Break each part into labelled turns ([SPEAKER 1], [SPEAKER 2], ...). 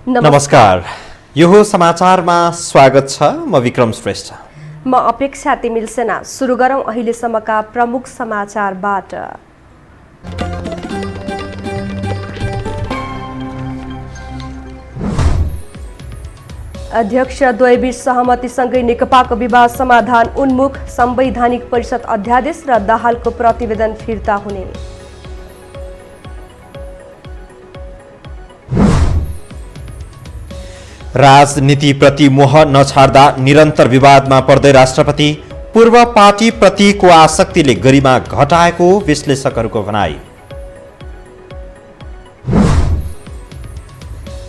[SPEAKER 1] नमस्कार। यो समाचारमा स्वागत छ। म विक्रम श्रेष्ठ।
[SPEAKER 2] म अपेक्षा तिमिल सेना। सुरु गरौं अहिलेसम्मका प्रमुख समाचारबाट। अध्यक्ष द्वयबीच सहमतिसँगै नेकपाको विवाद समाधान उन्मुख, संवैधानिक परिषद अध्यादेश र दाहालको प्रतिवेदन फिर्ता हुने।
[SPEAKER 1] राजनीतिप्रति मोह नछाड्दा निरन्तर विवादमा पर्दै राष्ट्रपति, पूर्व पार्टीप्रतिको आसक्तिले गरिमा घटाएको विश्लेषकहरूको भनाई।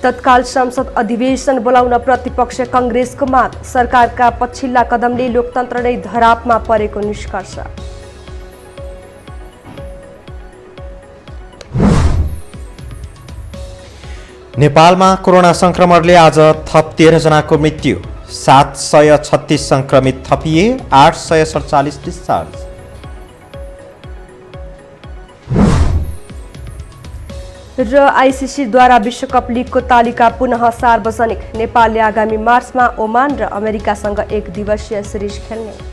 [SPEAKER 2] तत्काल संसद अधिवेशन बोलाउन प्रतिपक्ष कांग्रेसको माग, सरकारका पछिल्ला कदमले लोकतन्त्र नै धरापमा परेको निष्कर्ष।
[SPEAKER 1] नेपालमा कोरोना संक्रमणले आज थप 13 जनाको मृत्यु, 736 संक्रमित थपिए, 847 डिस्चार्ज।
[SPEAKER 2] र आइसिसीद्वारा विश्वकप लिगको तालिका पुनः सार्वजनिक, नेपालले आगामी मार्चमा ओमान र अमेरिकासँग 1 दिवसीय सिरिज खेल्ने।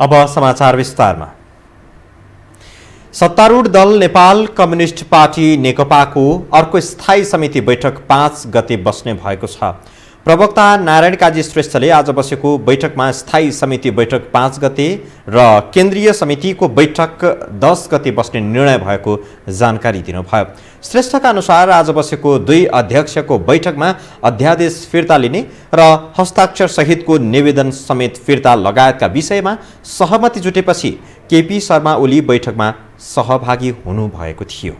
[SPEAKER 1] अब समाचार विस्तारमा। सत्तारूढ दल नेपाल कम्युनिस्ट पार्टी नेकपाको अर्को स्थायी समिति बैठक 5 गते बस्ने भएको छ। प्रवक्ता नारायण काजी श्रेष्ठले आज बसेको बैठकमा स्थायी समिति बैठक 5 गते र केन्द्रीय समितिको बैठक 10 गते बस्ने निर्णय भएको जानकारी दिनुभयो। श्रेष्ठका अनुसार आज बसेको 2 अध्यक्षको बैठकमा अध्यादेश फिर्ता लिने र हस्ताक्षर सहितको निवेदन समेत फिर्ता लगायतका विषयमा सहमति जुटेपछि केपी शर्मा ओली बैठकमा सहभागी हुनुभएको थियो।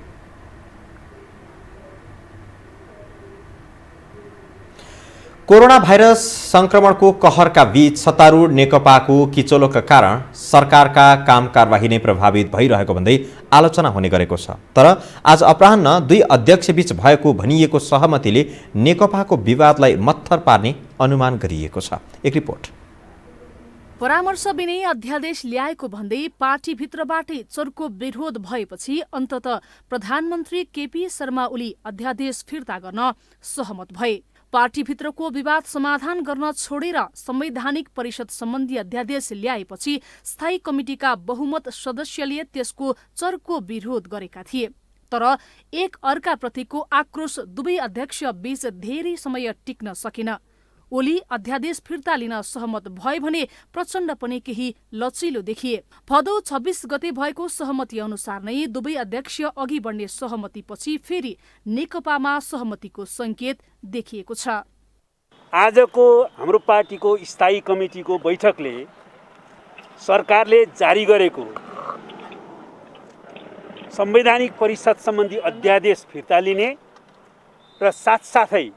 [SPEAKER 1] कोरोना भाइरस संक्रमणको कहरका बीच सत्तारूढ नेकपाको किचोलोका कारण सरकारका काम कारबाही नै प्रभावित भइरहेको भन्दै आलोचना हुने गरेको छ। तर आज अपराह्न 2 अध्यक्षबीच भएको भनिएको सहमतिले नेकपाको विवादलाई मत्थर पार्ने अनुमान गरिएको छ। एक रिपोर्ट।
[SPEAKER 3] परामर्श बिनै अध्यादेश ल्याएको भन्दै पार्टीभित्रबाटै चर्को विरोध भएपछि अन्ततः प्रधानमन्त्री केपी शर्मा ओली अध्यादेश फिर्ता गर्न सहमत भए। पार्टीभित्रको विवाद समाधान गर्न छोडेर संवैधानिक परिषद सम्बन्धी अध्यादेश ल्याएपछि स्थायी कमिटिका बहुमत सदस्यले त्यसको चर्को विरोध गरेका थिए। तर एक अर्काप्रतिको आक्रोश दुवै अध्यक्ष बीच धेरै समय टिक्न सकेन। ओली अध्यादेश फिर्ता लिन सहमत भए भने प्रचण्ड पनि केही लचिलो देखिए। भदौ 26 गते भएको सहमति अनुसार नै दुवै अध्यक्ष अघि बढ्ने सहमतिपछि फेरि नेकपामा सहमतिको संकेत देखिएको छ।
[SPEAKER 4] आजको हाम्रो पार्टीको स्थायी कमिटिको बैठकले सरकारले जारी गरेको संवैधानिक परिषद सम्बन्धी अध्यादेश फिर्ता लिने र साथसाथै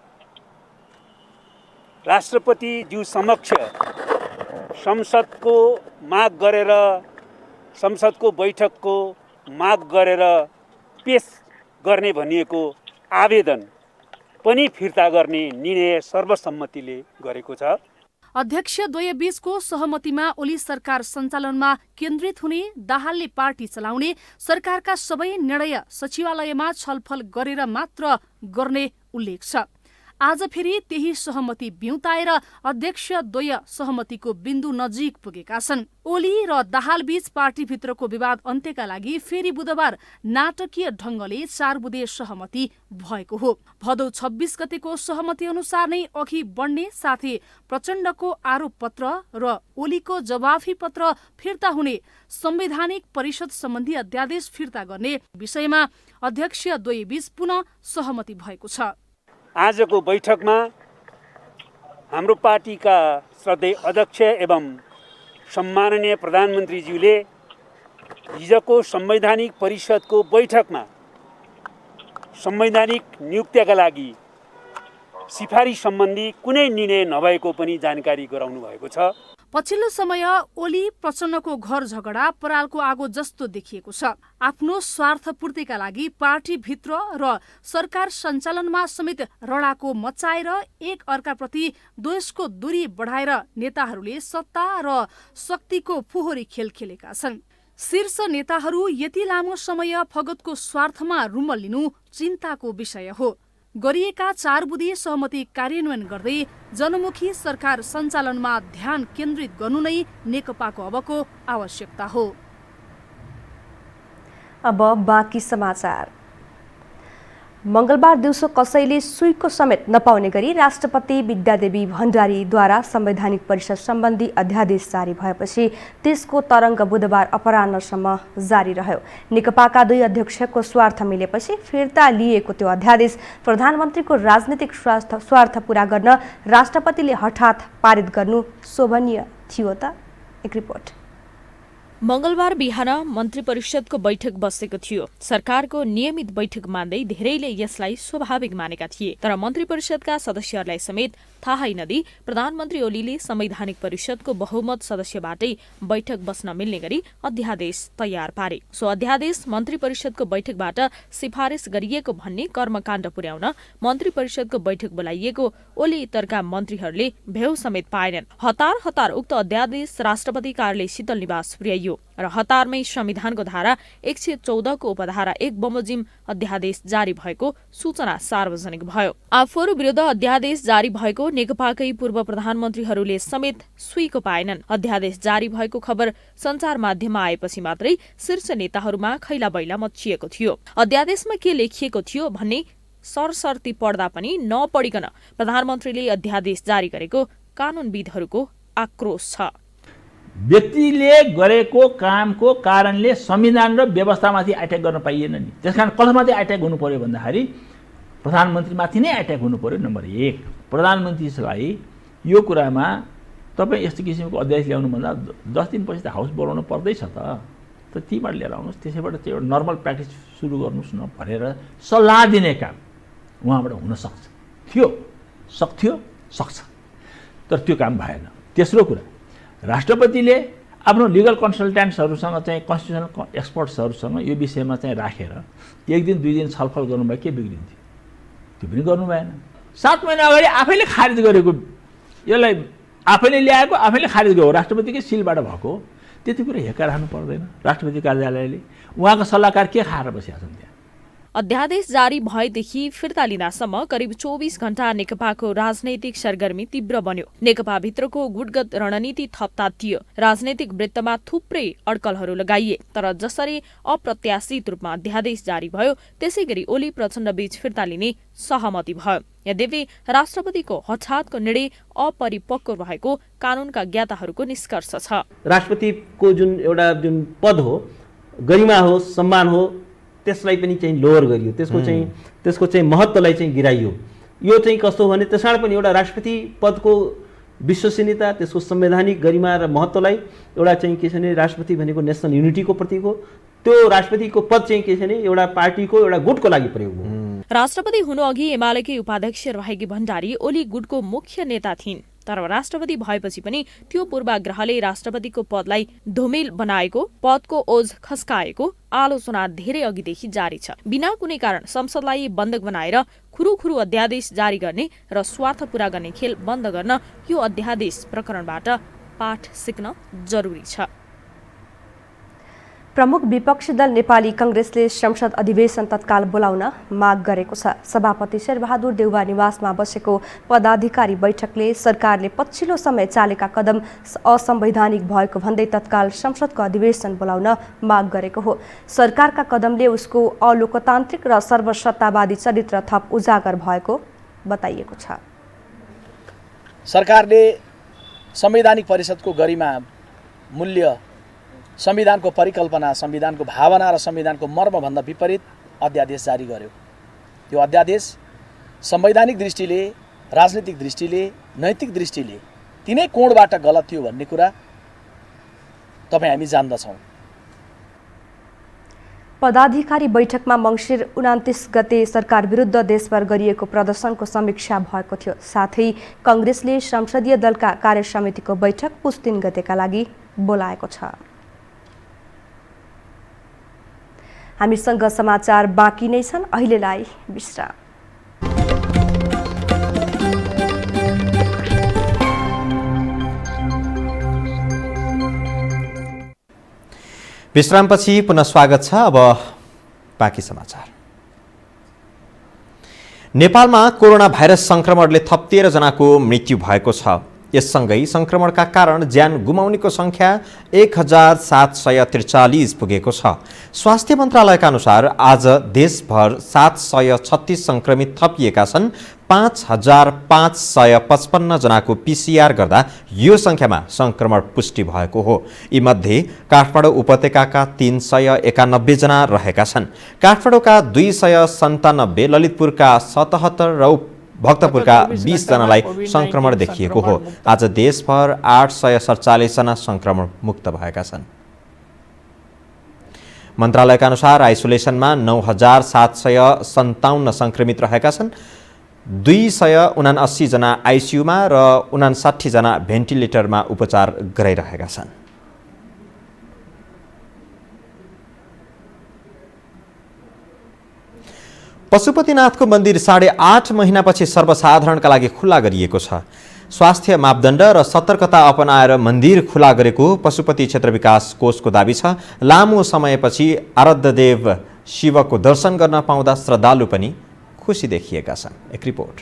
[SPEAKER 4] राष्ट्रपतिज्यू समक्ष संसदको माग गरेर संसदको बैठकको माग गरेर पेश गर्ने भनिएको आवेदन पनि फिर्ता गर्ने निर्णय सर्वसम्मतिले गरेको छ।
[SPEAKER 3] अध्यक्ष द्वयबीचको सहमतिमा ओली सरकार सञ्चालनमा केन्द्रित हुने, दाहालले पार्टी चलाउने, सरकारका सबै निर्णय सचिवालयमा छलफल गरेर मात्र गर्ने उल्लेख छ। आज फेरि त्यही सहमति बिउताएर अध्यक्ष द्वय सहमतिको बिन्दु नजिक पुगेका छन्। ओली र दाहाल बीच पार्टीभित्रको विवाद अन्त्यका लागि फेरि बुधबार नाटकीय ढंगले 4 बुँदे सहमति भएको हो। भदौ 26 गतेको सहमति अनुसार नै अघि बढ्ने साथै प्रचण्डको आरोप पत्र र ओलीको जवाफी पत्र फिर्ता हुने, संवैधानिक परिषद सम्बन्धी अध्यादेश फिर्ता गर्ने विषयमा अध्यक्ष द्वयबीच पुनः सहमति भएको छ।
[SPEAKER 4] आजको बैठकमा हाम्रो पार्टीका श्रद्धेय अध्यक्ष एवं सम्माननीय प्रधानमन्त्रीज्यूले हिजोको संवैधानिक परिषदको बैठकमा संवैधानिक नियुक्तिका लागि सिफारिस सम्बन्धी कुनै निर्णय नभएको पनि जानकारी गराउनु भएको छ।
[SPEAKER 3] पछिल्लो समय ओली प्रचण्डको घर झगडा परालको आगो जस्तो देखिएको छ। आफ्नो स्वार्थपूर्तिका लागि पार्टीभित्र र सरकार सञ्चालनमा समेत रडाको मचाएर एक अर्काप्रति द्वेषको दूरी बढाएर नेताहरूले सत्ता र शक्तिको फोहोरी खेल खेलेका छन्। शीर्ष नेताहरू यति लामो समय फगतको स्वार्थमा रुमल्लिनु चिन्ताको विषय हो। गरिएका 4 बुँदे सहमति कार्यान्वयन गर्दै जनमुखी सरकार सञ्चालनमा ध्यान केन्द्रित गर्नु नै नेकपाको अबको आवश्यकता हो।
[SPEAKER 2] अब बाँकी समाचार। मंगलबार दिउँसो कसैले सुईको समेत नपाउने गरी राष्ट्रपति विद्यादेवी भण्डारीद्वारा संवैधानिक परिषद सम्बन्धी अध्यादेश जारी भएपछि त्यसको तरङ्ग बुधबार अपराह्नसम्म जारी रह्यो। नेकपाका 2 अध्यक्षको स्वार्थ मिलेपछि फिर्ता लिएको त्यो अध्यादेश प्रधानमन्त्रीको राजनीतिक स्वार्थ पूरा गर्न राष्ट्रपतिले हठात पारित गर्नु शोभनीय थियो त? एक रिपोर्ट।
[SPEAKER 5] मंगलबार बिहान मन्त्री परिषदको बैठक बसेको थियो। सरकारको नियमित बैठक मान्दै धेरैले यसलाई स्वाभाविक मानेका थिए, तर मन्त्री परिषदका सदस्यहरूलाई समेत थाहै नदिई प्रधानमन्त्री ओलीले संवैधानिक परिषदको बहुमत सदस्यबाटै बैठक बस्न मिल्ने गरी अध्यादेश तयार पारे। सो अध्यादेश मन्त्री परिषदको बैठकबाट सिफारिस गरिएको भन्ने कर्मकाण्ड पुर्याउन मन्त्री परिषदको बैठक बोलाइएको ओली इतरका मन्त्रीहरूले भेउ समेत पाएनन्। हतार उक्त अध्यादेश राष्ट्रपति कार्यालय शीतल निवास पुर्याइयो र हतारमै संविधानको धारा 114 को उपधारा 1 बमोजिम अध्यादेश जारी भएको सूचना सार्वजनिक भयो। आफूहरू विरुद्ध अध्यादेश जारी भएको नेकपाकै पूर्व प्रधानमन्त्रीहरूले समेत सुईको पाएनन्। अध्यादेश जारी भएको खबर सञ्चार माध्यममा आएपछि मात्रै शीर्ष नेताहरूमा खैला बैला मचिएको थियो। अध्यादेशमा के लेखिएको थियो भन्ने सरसर्ती पढ्दा पनि नपढिकन प्रधानमन्त्रीले अध्यादेश जारी गरेको कानूनविदहरूको आक्रोश छ।
[SPEAKER 6] व्यक्तिले गरेको कामको कारणले संविधान र व्यवस्थामाथि एट्याक गर्न पाइएन नि। त्यसकारण कसमाथि एट्याक हुनु पर्यो भन्दाखेरि प्रधानमन्त्रीमाथि नै एट्याक हुनु पर्यो। नम्बर 1, प्रधानमन्त्रीलाई यो कुरामा तपाईँ यस्तो किसिमको अध्यादेश ल्याउनुभन्दा 10 दिनपछि त हाउस बोलाउनु पर्दैछ त तीबाट लिएर आउनुहोस्, त्यसैबाट चाहिँ एउटा नर्मल प्र्याक्टिस सुरु गर्नुहोस् न भनेर सल्लाह दिने काम उहाँबाट हुन सक्थ्यो, सक्छ, तर त्यो काम भएन। तेस्रो कुरा, राष्ट्रपतिले आफ्नो लिगल कन्सल्टेन्ट्सहरूसँग चाहिँ कन्स्टिट्युसनल एक्सपर्ट्सहरूसँग यो विषयमा चाहिँ राखेर 1 दिन 2 दिन छलफल गर्नुभयो, के बिग्रिन्थ्यो? त्यो पनि गर्नु भएन। 7 महिना अगाडि आफैले खारिज गरेको, यसलाई आफैले ल्याएको आफैले खारिज गर्यो, राष्ट्रपतिकै सिलबाट भएको। त्यति कुरा हेक्का राख्नु पर्दैन। राष्ट्रपति कार्यालयले उहाँको सल्लाहकार के खाएर बसेका छन् त्यहाँ?
[SPEAKER 5] अध्यादेश जारी भएदेखि फिर्ता लिँदासम्म करिब 24 घण्टा नेकपाको राजनैतिक सरगर्मी तीव्र बन्यो। नेकपाभित्रको गुटगत रणनीति थप तातियो। राजनैतिक वृत्तमा थुप्रै अड्कलहरू लगाइए, तर जसरी अप्रत्याशित रूपमा अध्यादेश जारी भयो त्यसै गरी ओली प्रचण्ड बीच फिर्ता लिने सहमति भयो। यद्यपि राष्ट्रपतिको हठातको निर्णय अपरिपक्व रहेको कानूनका ज्ञाताहरूको निष्कर्ष छ।
[SPEAKER 7] राष्ट्रपतिको जुन पद हो, गरिमा हो, सम्मान हो, त्यसलाई पनि चाहिँ लोअर गरियो, त्यसको चाहिँ महत्त्वलाई चाहिँ गिराइयो। यो चाहिँ कस्तो भने त्यसबाट पनि एउटा राष्ट्रपति पदको विश्वसनीयता, त्यसको संवैधानिक गरिमा र महत्त्वलाई एउटा चाहिँ के छ भने राष्ट्रपति भनेको नेसनल युनिटीको प्रतीक हो। त्यो राष्ट्रपतिको पद चाहिँ के छ भने एउटा पार्टीको एउटा गुटको लागि प्रयोग हो।
[SPEAKER 5] राष्ट्रपति हुनु अघि एमालेकै उपाध्यक्ष रहेकी भण्डारी ओली गुटको मुख्य नेता थिइन्, तर राष्ट्रपति भएपछि पनि त्यो पूर्वाग्रहले राष्ट्रपतिको पदलाई धुमिल बनाएको, पदको ओझ खस्काएको आलोचना धेरै अघिदेखि जारी छ। बिना कुनै कारण संसदलाई बन्धक बनाएर खुरुखुरु अध्यादेश जारी गर्ने र स्वार्थ पूरा गर्ने खेल बन्द गर्न यो अध्यादेश प्रकरणबाट पाठ सिक्न जरुरी छ।
[SPEAKER 2] प्रमुख विपक्षी दल नेपाली कांग्रेसले संसद अधिवेशन तत्काल बोलाउन माग गरेको छ। सभापति शेरबहादुर देउवा निवासमा बसेको पदाधिकारी बैठकले सरकारले पछिल्लो समय चालेका कदम असंवैधानिक भएको भन्दै तत्काल संसदको अधिवेशन बोलाउन माग गरेको हो। सरकारका कदमले उसको अलोकतान्त्रिक र सर्वसत्तावादी चरित्र थप उजागर भएको बताइएको छ।
[SPEAKER 8] सरकारले संवैधानिक परिषदको गरिमा, मूल्य, संविधानको परिकल्पना, संविधानको भावना र संविधानको मर्मभन्दा विपरीत अध्यादेश जारी गर्यो। यो अध्यादेश संवैधानिक दृष्टिले, राजनीतिक दृष्टिले, नैतिक दृष्टिले तिनै कोणबाट गलत थियो भन्ने कुरा तपाईँ हामी जान्दछौँ।
[SPEAKER 2] पदाधिकारी बैठकमा मङ्सिर 29 गते सरकार विरुद्ध देशभर गरिएको प्रदर्शनको समीक्षा भएको थियो। साथै कांग्रेसले संसदीय दलका कार्य समितिको बैठक पुस 3 गतेका लागि बोलाएको छ। हामीसँग समाचार बाँकी नै छन्, अहिलेलाई विश्राम।
[SPEAKER 1] विश्रामपछि पुनः स्वागत छ। अब बाँकी समाचार। नेपालमा कोरोना भाइरस संक्रमणले थप 13 जनाको मृत्यु भएको छ। यससँगै संक्रमणका कारण ज्यान गुमाउनेको संख्या 1743 पुगेको छ। स्वास्थ्य मन्त्रालयका अनुसार आज देशभर 736 संक्रमित थपिएका छन्। 5555 जनाको PCR गर्दा यो संख्यामा संक्रमण पुष्टि भएको हो। यीमध्ये काठमाडौँ उपत्यकाका 391 जना रहेका छन्। काठमाडौँका 297, ललितपुरका 77 र भक्तपुरका 20 जनालाई संक्रमण देखिएको हो। आज देशभर 847 जना संक्रमण मुक्त भएका छन्। मन्त्रालयका अनुसार आइसोलेसनमा 9757 संक्रमित रहेका छन्। 279 जना आइसियुमा र 59 जना भेन्टिलेटरमा उपचार गराइरहेका छन्। पशुपतिनाथको मन्दिर 8.5 महिनापछि सर्वसाधारणका लागि खुला गरिएको छ। स्वास्थ्य मापदण्ड र सतर्कता अपनाएर मन्दिर खुला गरेको पशुपति क्षेत्र विकास कोषको दाबी छ। लामो समयपछि आराध्यदेव शिवको दर्शन गर्न पाउँदा श्रद्धालु पनि खुसी देखिएका छन्। एक रिपोर्ट।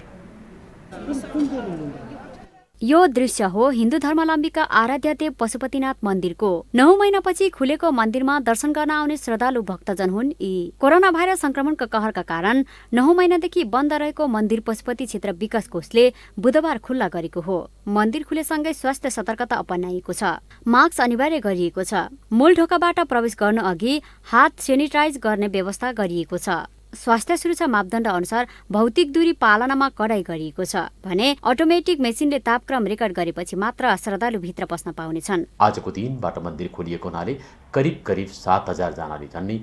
[SPEAKER 9] यो दृश्य हो हिन्दू धर्मावलम्बीका आराध्यदेव पशुपतिनाथ मन्दिरको। 9 महिनापछि खुलेको मन्दिरमा दर्शन गर्न आउने श्रद्धालु भक्तजन हुन् यी। कोरोना भाइरस संक्रमणका कहरका कारण 9 महिनादेखि बन्द रहेको मन्दिर पशुपति क्षेत्र विकास कोषले बुधबार खुल्ला गरेको हो। मन्दिर खुलेसँगै स्वास्थ्य सतर्कता अपनाइएको छ। मास्क अनिवार्य गरिएको छ। मूल ढोकाबाट प्रवेश गर्नु अघि हात सेनिटाइज गर्ने व्यवस्था गरिएको छ। स्वास्थ्य सुरक्षा मापदण्ड अनुसार भौतिक दूरी पालनामा कडाई गरिएको छ भने अटोमेटिक मेसिनले तापक्रम रेकर्ड गरेपछि मात्र श्रद्धालु भित्र पस्न पाउनेछन्।
[SPEAKER 10] आजको दिनबाट मन्दिर खोलिएको हुनाले करिब 7,000 जनाले झन्डै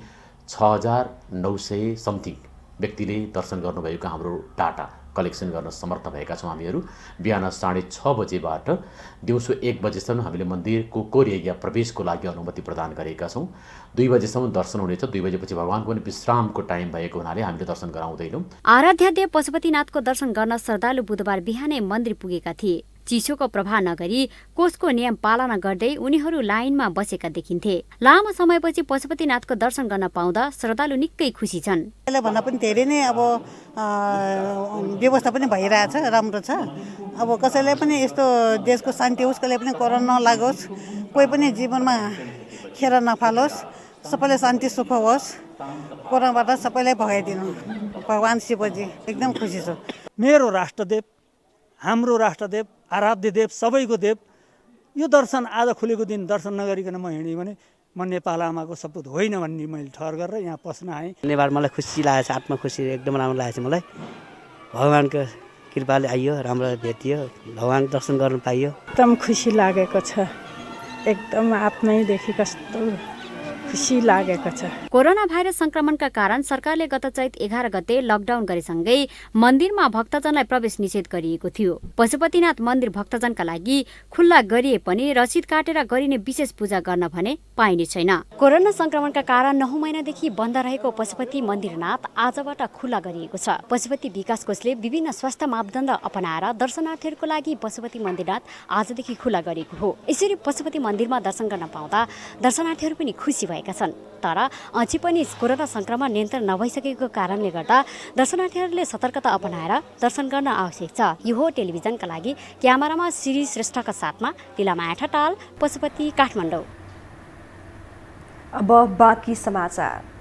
[SPEAKER 10] 6,900 समथिङ व्यक्तिले दर्शन गर्नुभएको हाम्रो डाटा कलेक्सन गर्न समर्थ भएका छौँ। हामीहरू बिहान 6:30 बजेबाट दिउँसो 1 बजेसम्म हामीले मन्दिरको कोर एरिया प्रवेशको लागि अनुमति प्रदान गरेका छौँ। 2 बजेसम्म दर्शन हुनेछ। 2 बजेपछि भगवानको पनि विश्रामको टाइम भएको हुनाले हामीले दर्शन गराउँदैनौँ।
[SPEAKER 9] आराध्यदेव पशुपतिनाथको दर्शन गर्न श्रद्धालु बुधबार बिहानै मन्दिर पुगेका थिए। चिसोको प्रभाव नगरी कोषको नियम पालना गर्दै उनीहरू लाइनमा बसेका देखिन्थे। लामो समयपछि पशुपतिनाथको दर्शन गर्न पाउँदा श्रद्धालु निकै खुसी छन्।
[SPEAKER 11] भन्दा पनि धेरै नै अब व्यवस्था पनि भइरहेछ, राम्रो छ। अब कसैले पनि यस्तो देशको शान्ति होस्, कसैले पनि कोरोना नलागोस्, कोही पनि जीवनमा खेर नफालोस्, सबैले शान्ति सुख होस्, कोरोनाबाट सबैलाई भगाइदिनु। भगवान शिवजी एकदम खुसी छु।
[SPEAKER 12] मेरो राष्ट्रदेव, हाम्रो राष्ट्रदेव, आराध्य देव, सबैको देव, यो दर्शन आज खुलेको दिन दर्शन नगरिकन म हिँडेँ भने म नेपाल आमाको सपुत होइन भन्ने मैले ठहर गरेर यहाँ पस्न आएँ।
[SPEAKER 13] धन्यवाद। मलाई खुसी लागेको छ, आत्मा खुसी, एकदम राम्रो लागेको छ मलाई। भगवानको कृपाले आइयो, राम्रो भेटियो, भगवानको दर्शन गर्न पाइयो।
[SPEAKER 14] एकदम खुसी लागेको छ। एकदम आत्मैदेखि कस्तो खुसी लागेको छ।
[SPEAKER 9] कोरोना भाइरस संक्रमणका कारण सरकारले गत चैत 11 गते लकडाउन गरेसँगै मन्दिरमा भक्तजनलाई प्रवेश निषेध गरिएको थियो। पशुपतिनाथ मन्दिर भक्तजनका लागि खुल्ला गरिए पनि रसिद काटेर गरिने विशेष पूजा गर्न भने पाइने छैन। कोरोना संक्रमणका कारण 9 महिनादेखि बन्द रहेको पशुपति मन्दिरनाथ आजबाट खुल्ला गरिएको छ। पशुपति विकास कोषले विभिन्न स्वास्थ्य मापदण्ड अपनाएर दर्शनार्थीहरूको लागि पशुपति मन्दिरनाथ आजदेखि खुल्ला गरिएको हो। यसरी पशुपति मन्दिरमा दर्शन गर्न पाउँदा दर्शनार्थीहरू पनि खुसी भएका छन्। तर अझै पनि कोरोना संक्रमण नियन्त्रण नभइसकेको कारणले गर्दा दर्शनार्थीहरूले सतर्कता अपनाएर दर्शन गर्न आवश्यक छ। यो हो टेलिभिजनका लागि क्यामेरामा श्री श्रेष्ठका साथमा लीलामाया ठटाल, पशुपति, काठमाडौँ।
[SPEAKER 2] अब बाँकी समाचार।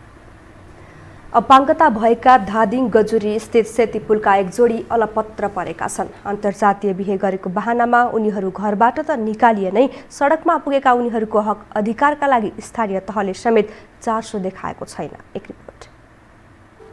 [SPEAKER 2] अपाङ्गता भएका धादिङ गजुरी स्थित सेती पुलका एक जोडी अलपत्र परेका छन्। अन्तर्जातीय बिहे गरेको बहानामा उनीहरू घरबाट त निकालिए नै सडकमा पुगेका उनीहरूको हक अधिकारका लागि स्थानीय तहले समेत चासो देखाएको छैन। एक रिपोर्ट।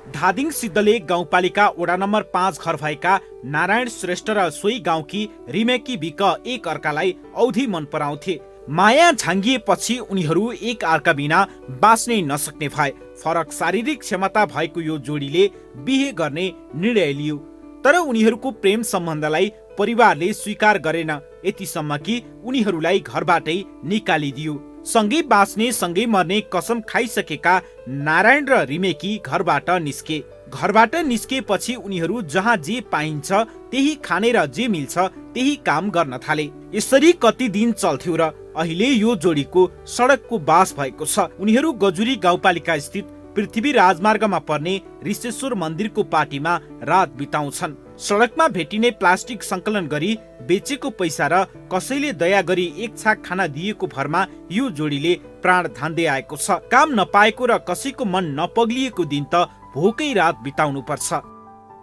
[SPEAKER 15] धादिङ सिद्धलेक गाउँपालिका वडा नम्बर 5 घर भएका नारायण श्रेष्ठ र सोही गाउँकी रिमेकी बिक एक अर्कालाई औधी मन पराउँथे। माया झाङ्गिएपछि उनीहरू एक अर्का बिना बाँच्नै नसक्ने भए। फरक शारीरिक क्षमता भएको यो जोडीले बिहे गर्ने निर्णय लियो, तर उनीहरूको प्रेम सम्बन्धलाई परिवारले स्वीकार गरेन, यतिसम्म कि उनीहरूलाई घरबाटै निकालिदियो। सँगै बाँच्ने सँगै मर्ने कसम खाइसकेका नारायण र रिमेकी घरबाट निस्के। घरबाट निस्केपछि उनीहरू जहाँ जे पाइन्छ त्यही खाने र जे मिल्छ त्यही काम गर्न थाले। यसरी कति दिन चल्थ्यो र अहिले यो जोडीको सडकको बास भएको छ। उनीहरू गजुरी गाउँपालिका स्थित पृथ्वी राजमार्गमा पर्ने ऋषेश्वर मन्दिरको पार्टीमा रात बिताउँछन्। सडकमा भेटिने प्लास्टिक संकलन गरी बेचेको पैसा र कसैले दया गरी एक छाक खाना दिएको भरमा यो जोडीले प्राण धान्दै आएको छ। काम नपाएको र कसैको मन नपग्लिएको दिन त भोकै रात बिताउनु पर्छ।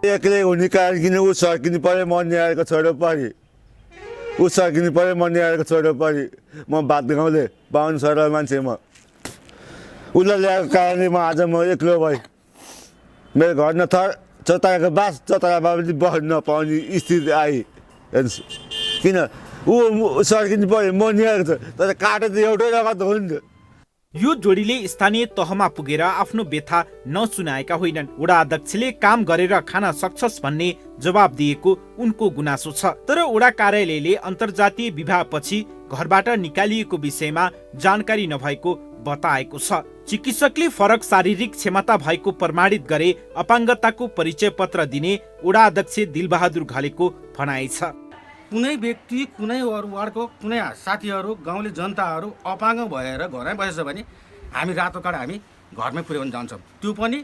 [SPEAKER 16] एक्लै हुने कारण किन ऊ सर्किनु पर्यो, म न्यायको छोडो परि ऊ सर्किनु पर्यो, म न्यायको छोडो परि। म बात गाउँदै बाहुन सरल मान्छे, म उसलाई ल्याएको कारणले म आज म एक्लो भएँ। मेरो घर न थर चतराको बास चतरामा पनि बस्न नपाउने स्थिति आई। किन ऊ सर्किनु पर्यो, म न्यायको छ, तर काटे त एउटै रगत हो नि त।
[SPEAKER 15] यो जोडीले स्थानीय तहमा पुगेर आफ्नो व्यथा नसुनाएका होइनन्। वडा अध्यक्षले काम गरेर खान सक्छस् भन्ने जवाब दिएको उनको गुनासो छ, तर वडा कार्यालयले अन्तर्जातीय विवाहपछि घरबाट निकालिएको विषयमा जानकारी नभएको बताएको छ। चिकित्सकले फरक शारीरिक क्षमता भएको प्रमाणित गरे अपाङ्गताको परिचय पत्र दिने वडा अध्यक्ष दिलबहादुर घलेको भनाइ छ।
[SPEAKER 17] कुनै व्यक्ति कुनै वार्डको कुनै साथीहरू गाउँले जनताहरू अपाङ्ग भएर घरमै बसेछ भने हामी रातो कार्ड हामी घरमै पुर्याउन जान्छौँ। त्यो पनि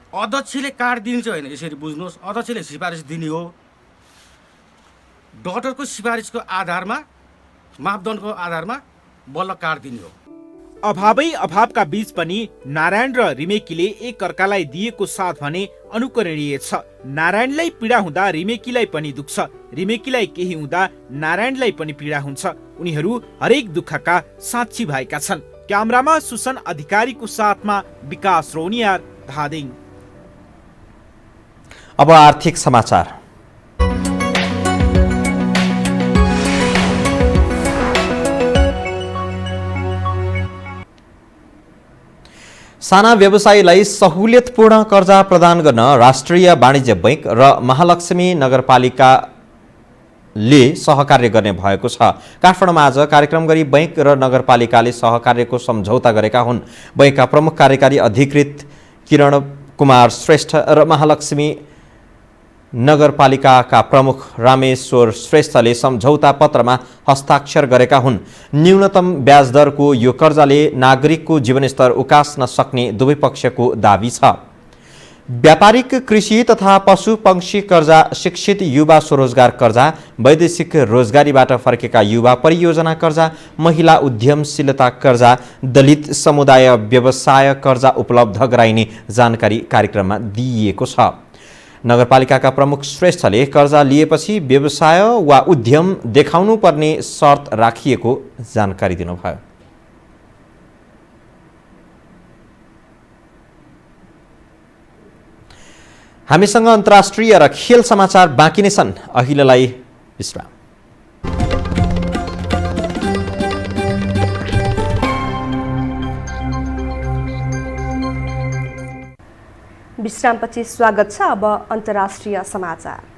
[SPEAKER 17] अध्यक्षले कार्ड दिन्छ होइन, यसरी बुझ्नुहोस्, अध्यक्षले सिफारिस दिने हो। डाक्टरको सिफारिसको आधारमा मापदण्डको आधारमा बल्ल कार्ड दिने हो।
[SPEAKER 15] अभावै अभावका बीच पनि नारायण र रिमेकीले एक अर्कालाई दिएको साथ भने अनुकरणीय छ। नारायणलाई पीडा हुँदा रिमेकीलाई पनि दुख्छ, रिमेकीलाई केही हुँदा नारायणलाई पनि पीडा हुन्छ। उनीहरू हरेक दुःखका साक्षी भएका छन्। क्यामेरामा सुसन अधिकारीको साथमा विकास रोनियार, धादिङ।
[SPEAKER 1] अब आर्थिक समाचार। साना व्यवसायीलाई सहुलियतपूर्ण कर्जा प्रदान गर्न राष्ट्रिय वाणिज्य बैंक र महालक्ष्मी नगरपालिकाले सहकार्य गर्ने भएको छ। काठमाडौँमा आज कार्यक्रम गरी बैंक र नगरपालिकाले सहकार्यको सम्झौता गरेका हुन्। बैंकका प्रमुख कार्यकारी अधिकृत किरण कुमार श्रेष्ठ र महालक्ष्मी नगरपालिकाका प्रमुख रामेश्वर श्रेष्ठले सम्झौता पत्रमा हस्ताक्षर गरेका हुन्। न्यूनतम ब्याज दरको यो कर्जाले नागरिकको जीवनस्तर उकास्न सक्ने दुवै पक्षको दाबी छ। व्यापारिक कृषि तथा पशु पंक्षी कर्जा, शिक्षित युवा स्वरोजगार कर्जा, वैदेशिक रोजगारीबाट फर्केका युवा परियोजना कर्जा, महिला उद्यमशीलता कर्जा, दलित समुदाय व्यवसाय कर्जा उपलब्ध गराइने जानकारी कार्यक्रममा दिइएको छ। नगरपालिकाका प्रमुख श्रेष्ठले कर्जा लिएपछि व्यवसाय वा उद्यम देखाउनु पर्ने शर्त राखिएको जानकारी दिनुभयो। हामीसँग अन्तर्राष्ट्रिय र खेल समाचार बाँकी नै छन्, अहिलेलाई विश्राम।
[SPEAKER 2] विश्रामपछि स्वागत छ। अब अन्तर्राष्ट्रिय समाचार।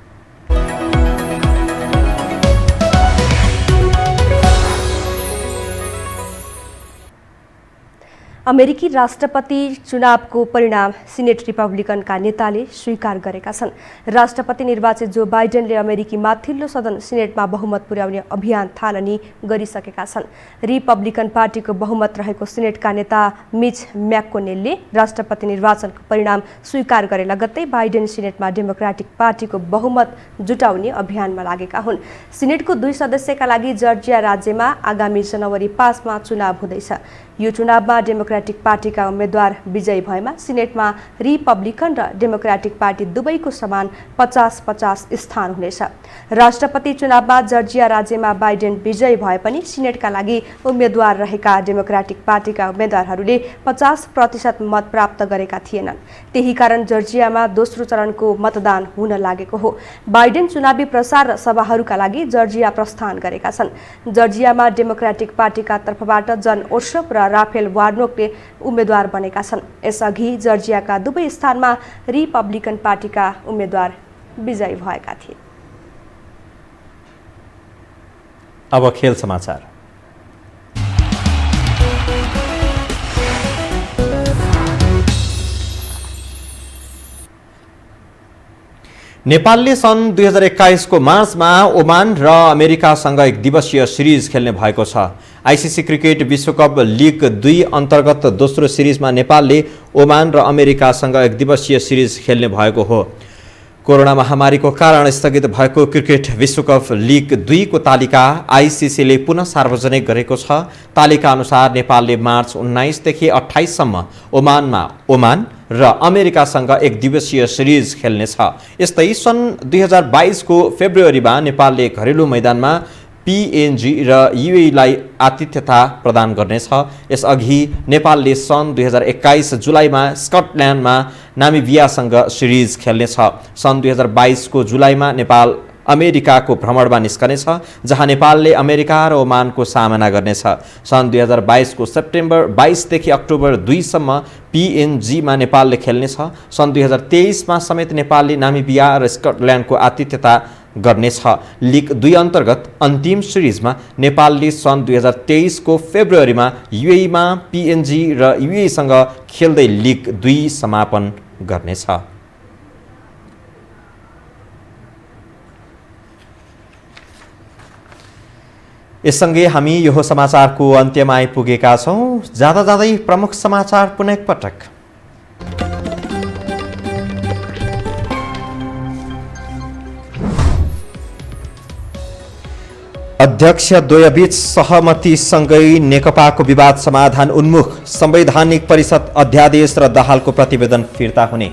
[SPEAKER 2] अमेरिकी राष्ट्रपति चुनावको परिणाम सिनेट रिपब्लिकनका नेताले स्वीकार गरेका छन्। राष्ट्रपति निर्वाचित जो बाइडेनले अमेरिकी माथिल्लो सदन सिनेटमा बहुमत पुर्याउने अभियान थालनी गरिसकेका छन्। रिपब्लिकन पार्टीको बहुमत रहेको सिनेटका नेता मिच म्याकोनेलले राष्ट्रपति निर्वाचनको परिणाम स्वीकार गरे लगत्तै बाइडेन सिनेटमा डेमोक्रेटिक पार्टीको बहुमत जुटाउने अभियानमा लागेका हुन्। सिनेटको 2 सदस्यका लागि जर्जिया राज्यमा आगामी जनवरी 5 मा चुनाव हुँदैछ। यो चुनावमा डेमोक्रेटिक डेमोक्रेटिक पार्टीका उम्मेद्वार विजयी भएमा सिनेटमा रिपब्लिकन र डेमोक्रेटिक पार्टी दुवैको समान 50-50 स्थान हुनेछ। राष्ट्रपति चुनावमा जर्जिया राज्यमा बाइडेन विजयी भए पनि सिनेटका लागि उम्मेद्वार रहेका डेमोक्रेटिक पार्टीका उम्मेद्वारहरूले 50% मत प्राप्त गरेका थिएनन्। त्यही कारण जर्जियामा दोस्रो चरणको मतदान हुन लागेको हो। बाइडेन चुनावी प्रचार र सभाहरूका लागि जर्जिया प्रस्थान गरेका छन्। जर्जियामा डेमोक्रेटिक पार्टीका तर्फबाट जन ओर्सप र राफेल वार्नोकले उम्मेद्वार बनेका छन्। यसअघि जर्जियाका दुवै स्थानमा रिपब्लिकन पार्टीका उम्मेद्वार विजयी भएका थिए।
[SPEAKER 1] अब खेल समाचार। नेपालले सन् 2021 को मार्चमा ओमान र अमेरिकासँग एक दिवसीय सिरिज खेल्ने भएको छ। आइसिसी क्रिकेट विश्वकप लिग 2 अन्तर्गत दोस्रो सिरिजमा नेपालले ओमान र अमेरिकासँग एक दिवसीय सिरिज खेल्ने भएको हो। कोरोना महामारीको कारण स्थगित भएको क्रिकेट विश्वकप लिग 2 को तालिका आइसिसीले पुनः सार्वजनिक गरेको छ। तालिका अनुसार नेपालले मार्च 19 देखि 28 सम्म ओमान र अमेरिकासँग एक दिवसीय सिरिज खेल्नेछ। यस्तै सन् 2022 को फेब्रुअरीमा नेपालले घरेलु मैदानमा पिएनजी र युएईलाई आतिथ्यता प्रदान गर्नेछ। यसअघि नेपालले सन् 2021 जुलाईमा स्कटल्यान्डमा नामिबियासँग सिरिज खेल्नेछ। सन् 2022 को जुलाईमा नेपाल अमेरिकाको भ्रमणमा निस्कनेछ, जहाँ नेपालले अमेरिका र ओमानको सामना गर्नेछ। सन् 2022 को सेप्टेम्बर 22 देखि अक्टोबर 2 सम्म पिएनजीमा नेपालले खेल्नेछ। सन् 2023 मा समेत नेपालले नामिबिया र स्कटल्यान्डको आतिथ्यता गर्नेछ। लिग 2 अन्तर्गत अन्तिम सिरिजमा नेपालले सन् 2023 को फेब्रुअरीमा युएईमा पिएनजी र युएईसँग खेल्दै लिग 2 समापन गर्नेछ। यससँगै हामी यो समाचारको अन्त्यमा आइपुगेका छौँ। जाँदा जाँदै प्रमुख समाचार पुनः एकपटक। अध्यक्ष द्वयबीच सहमतिसँगै नेकपाको विवाद समाधान उन्मुख, संवैधानिक परिषद अध्यादेश र दाहालको प्रतिवेदन फिर्ता हुने।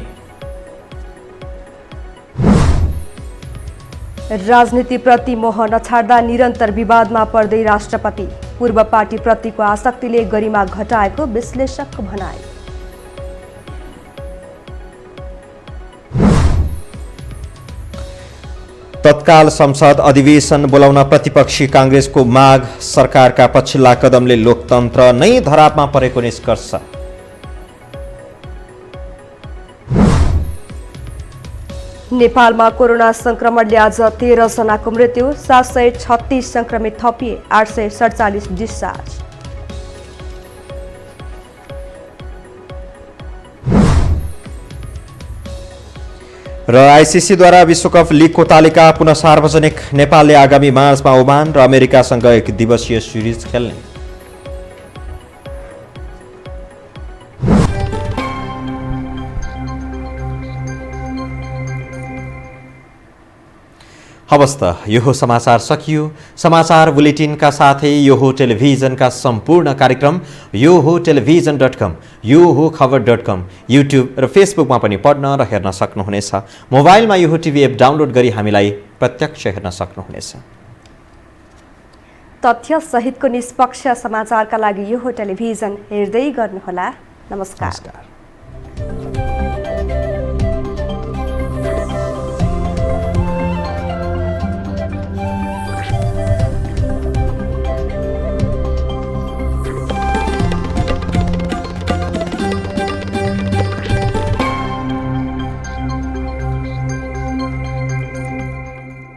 [SPEAKER 2] राजनीतिप्रति मोह नछाड्दा निरन्तर विवादमा पर्दै राष्ट्रपति, पूर्व पार्टीप्रतिको आसक्तिले गरिमा घटाएको विश्लेषकको भनाइ।
[SPEAKER 1] तत्काल संसद अधिवेशन बोलाउन प्रतिपक्षी कांग्रेसको माग, सरकारका पछिल्ला कदमले लोकतन्त्र नै धरापमा परेको निष्कर्ष।
[SPEAKER 2] नेपालमा कोरोना संक्रमणले आज 13 जनाको मृत्यु, 736 संक्रमित थपिए, 847 डिस्चार्ज।
[SPEAKER 1] र आइसिसीद्वारा विश्वकप लिगको तालिका पुनः सार्वजनिक, नेपालले आगामी मार्चमा ओमान र अमेरिकासँग एक दिवसीय सिरिज खेल्ने। हवस् त यो समाचार सकियो। समाचार बुलेटिनका साथै यो हो टेलिभिजनका सम्पूर्ण कार्यक्रम यो हो टेलिभिजन.com, यो हो खबर.com, युट्युब र फेसबुकमा पनि पढ्न र हेर्न सक्नुहुनेछ। मोबाइलमा यो हो टिभी एप डाउनलोड गरी हामीलाई प्रत्यक्ष हेर्न सक्नुहुनेछ।
[SPEAKER 2] तथ्य सहितको निष्पक्ष समाचारका लागि यो हो टेलिभिजन हेर्दै गर्नुहोला। नमस्कार।